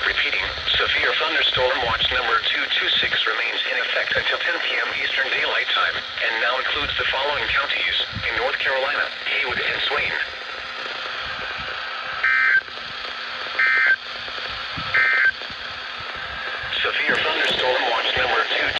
Repeating, severe thunderstorm watch number 226 remains in effect until 10 p.m. Eastern Daylight Time, and now includes the following counties in North Carolina: Haywood and Swain. Severe